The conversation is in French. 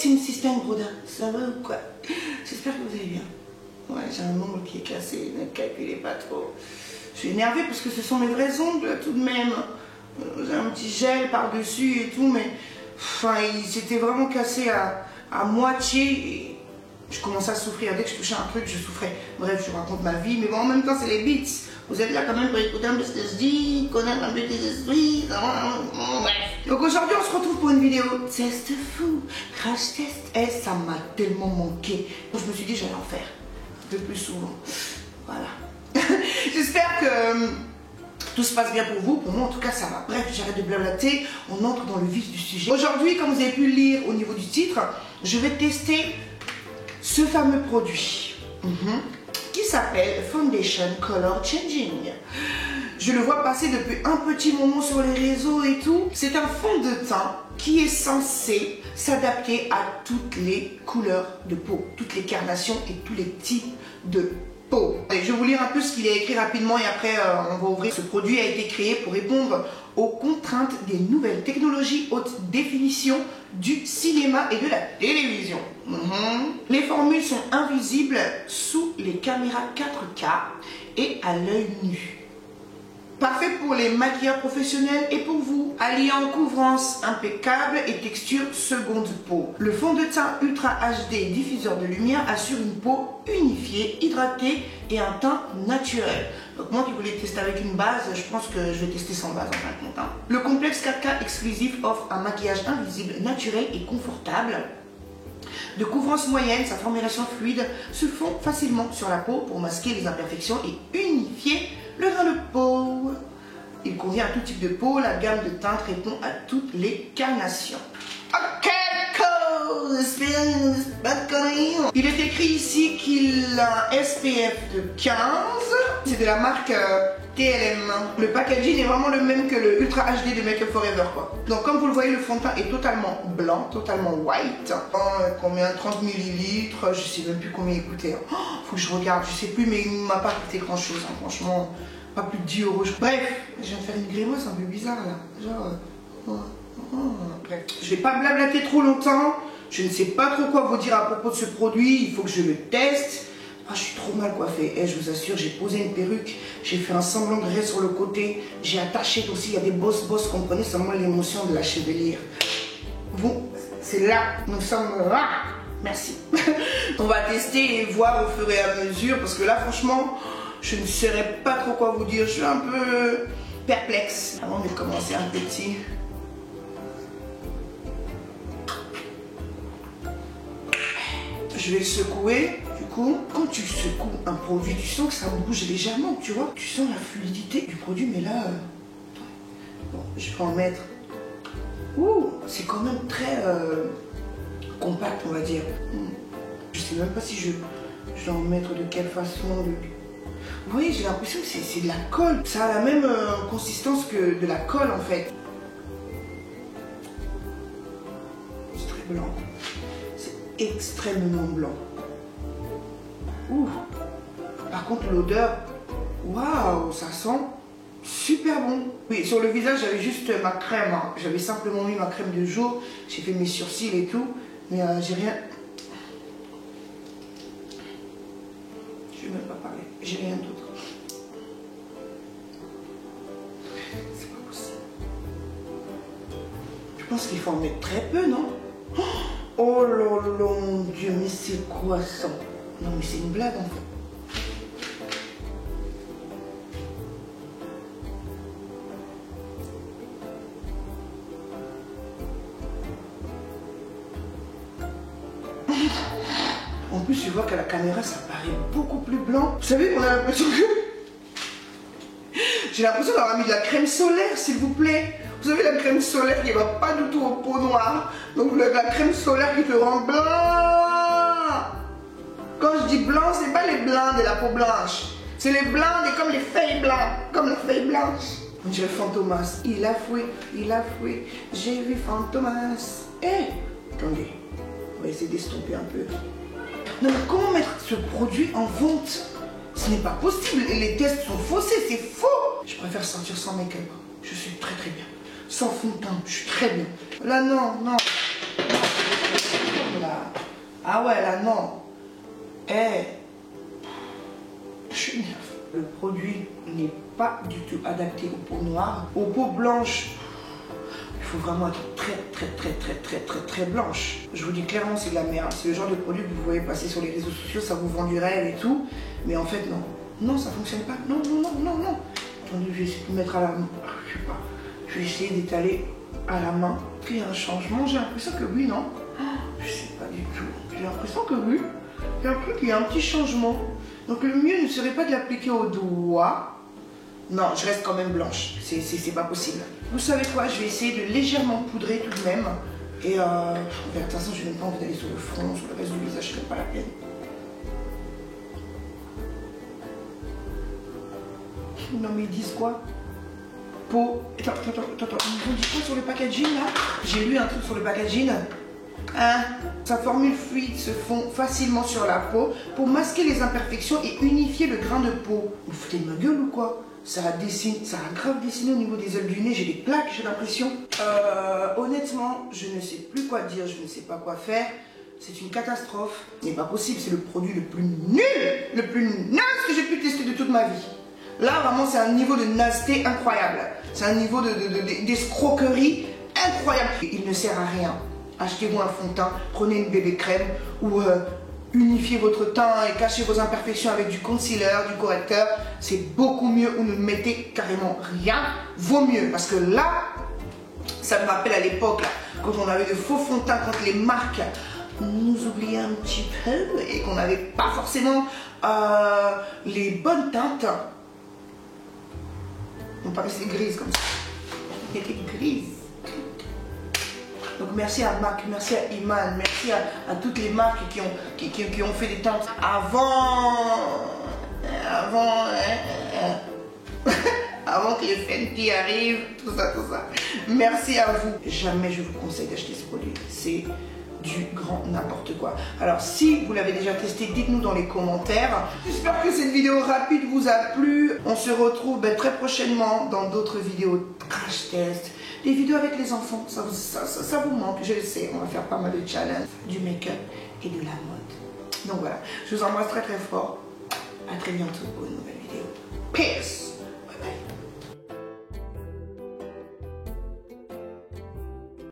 Team System Broda, ça va ou quoi? J'espère que vous allez bien. Ouais, j'ai un ongle qui est cassé, ne calculez pas trop. Je suis énervée parce que ce sont mes vrais ongles tout de même. J'ai un petit gel par-dessus et tout, mais enfin, il s'était vraiment cassé à moitié. Et je commençais à souffrir. Dès que je touchais un truc, je souffrais. Bref, je raconte ma vie, mais bon, en même temps, c'est les beats. Vous êtes là quand même pour écouter un peu ce que je dis, connaître un peu des esprits. Bref. Donc aujourd'hui, on se retrouve pour une vidéo test fou, crash test. Et ça m'a tellement manqué. Donc je me suis dit, j'allais en faire un peu plus souvent. Voilà. J'espère que tout se passe bien pour vous. Pour moi, en tout cas, ça va. Bref, j'arrête de blablater. On entre dans le vif du sujet. Aujourd'hui, comme vous avez pu le lire au niveau du titre, je vais tester ce fameux produit qui s'appelle Foundation Color Changing. Je le vois passer depuis un petit moment sur les réseaux et tout. C'est un fond de teint qui est censé s'adapter à toutes les couleurs de peau, toutes les carnations et tous les types de peau. Et je vais vous lire un peu ce qu'il a écrit rapidement et après on va ouvrir. Ce produit a été créé pour répondre aux contraintes des nouvelles technologies haute définition du cinéma et de la télévision. Les formules sont invisibles sous les caméras 4K et à l'œil nu. Parfait pour les maquilleurs professionnels et pour vous, alliant couvrance impeccable et texture seconde peau. Le fond de teint Ultra HD diffuseur de lumière assure une peau unifiée, hydratée et un teint naturel. Donc moi qui voulais tester avec une base, je pense que je vais tester sans base en fin de compte. Le complexe 4K exclusif offre un maquillage invisible, naturel et confortable. De couvrance moyenne, sa formulation fluide se fond facilement sur la peau pour masquer les imperfections et unifier le grain de peau. Il convient à tout type de peau, la gamme de teintes répond à toutes les carnations. Ok, cool. Il est écrit ici qu'il a un SPF de 15. C'est de la marque TLM. Le packaging est vraiment le même que le Ultra HD de Make Up For Ever, quoi. Donc comme vous le voyez, le fond de teint est totalement blanc, totalement white. Combien? 30 ml, je sais même plus combien il coûtait. Oh, faut que je regarde, je sais plus, mais il m'a pas coûté grand chose, hein, franchement. Pas plus de 10 €. Bref, je viens de faire une grimace un peu bizarre là. Genre. Bref. Je vais pas blablater trop longtemps. Je ne sais pas trop quoi vous dire à propos de ce produit. Il faut que je le teste. Ah, je suis trop mal coiffée. Et je vous assure, j'ai posé une perruque. J'ai fait un semblant de raie sur le côté. J'ai attaché aussi. Il y a des bosses, comprenez seulement l'émotion de la chevelure. Bon, c'est là. Nous sommes là. Merci. On va tester et voir au fur et à mesure. Parce que là, franchement, je ne saurais pas trop quoi vous dire. Je suis un peu perplexe. Avant de commencer un petit. Je vais le secouer. Du coup, quand tu secoues un produit, tu sens que ça bouge légèrement, tu vois. Tu sens la fluidité du produit, mais là... Bon, je vais en mettre... Ouh, c'est quand même très compact, on va dire. Je sais même pas si je vais en mettre de quelle façon. Vous voyez, j'ai l'impression que c'est de la colle. Ça a la même consistance que de la colle, en fait. C'est très blanc. C'est extrêmement blanc. Ouh. Par contre, l'odeur, waouh, ça sent super bon. Oui, sur le visage, j'avais juste ma crème. Hein. J'avais simplement mis ma crème de jour. J'ai fait mes sourcils et tout. Mais j'ai rien... Je vais même pas parler. J'ai rien d'autre. C'est pas possible. Je pense qu'il faut en mettre très peu, non? Oh là là, mon Dieu, mais c'est quoi ça? Non, mais c'est une blague, en fait. En plus, tu vois qu'à la caméra, ça paraît beaucoup plus blanc. Vous savez, on a l'impression que... J'ai l'impression d'avoir mis de la crème solaire, s'il vous plaît. Vous savez, la crème solaire qui ne va pas du tout aux peaux noires. Donc, la crème solaire qui te rend blanc. Quand je dis blanc, c'est pas les blancs de la peau blanche. C'est les blancs comme les feuilles blanches. Comme les feuilles blanches. On dirait Fantomas. Il a foué, j'ai vu Fantomas. Eh, attendez, on va essayer d'estomper un peu. Non mais comment mettre ce produit en vente? Ce n'est pas possible, les tests sont faussés, c'est faux. Je préfère sortir sans make-up. Je suis très bien. Sans fond de teint, je suis très bien. Là non. Ah ouais, là, non. Je suis nerveuse. Le produit n'est pas du tout adapté aux peaux noires. Aux peaux blanches, il faut vraiment être très blanche. Je vous dis clairement, c'est de la merde. C'est le genre de produit que vous voyez passer sur les réseaux sociaux, ça vous vend du rêve et tout. Mais en fait, non. Non, ça fonctionne pas. Non. Attendez, je vais essayer de mettre à la main. Je sais pas. Je vais essayer d'étaler à la main. Il y a un changement. J'ai l'impression que oui, non. Je sais pas du tout. J'ai l'impression que oui. J'ai l'impression qu'il y a un petit changement. Donc le mieux ne serait pas de l'appliquer au doigt. Non, je reste quand même blanche. C'est pas possible. Vous savez quoi? Je vais essayer de légèrement poudrer tout de même. Et de toute façon, je n'ai même pas envie d'aller sur le front, sur le reste du visage, c'est même pas la peine. Non mais ils disent quoi? Peau. Attends. Ils ont dit quoi sur le packaging là? J'ai lu un truc sur le packaging. Hein? Sa formule fluide se fond facilement sur la peau pour masquer les imperfections et unifier le grain de peau. Vous foutez de ma gueule ou quoi? Ça a grave dessiné au niveau des ailes du nez, j'ai des plaques, j'ai l'impression. Honnêtement, je ne sais plus quoi dire, je ne sais pas quoi faire. C'est une catastrophe. Ce n'est pas possible, c'est le produit le plus nul, le plus naze que j'ai pu tester de toute ma vie. Là, vraiment, c'est un niveau de nazeté incroyable. C'est un niveau d'escroquerie incroyable. Il ne sert à rien. Achetez-vous un fond de teint, prenez une bébé crème ou unifiez votre teint et cachez vos imperfections avec du concealer, du correcteur. C'est beaucoup mieux ou ne mettez carrément rien. Vaut mieux parce que là, ça me rappelle à l'époque quand on avait de faux fonds de teint, quand les marques nous oubliaient un petit peu et qu'on n'avait pas forcément les bonnes teintes. On paraissait grise comme ça. Elle était grise. Donc merci à MAC, merci à Iman, merci à toutes les marques qui ont fait des teintes avant que les Fenty arrivent, tout ça. Merci à vous. Jamais je vous conseille d'acheter ce produit. C'est du grand n'importe quoi. Alors si vous l'avez déjà testé, dites-nous dans les commentaires. J'espère que cette vidéo rapide vous a plu. On se retrouve très prochainement dans d'autres vidéos de crash test. Des vidéos avec les enfants, ça vous manque, je le sais. On va faire pas mal de challenges, du make-up et de la mode. Donc voilà, je vous embrasse très fort. À très bientôt pour une nouvelle vidéo. Peace!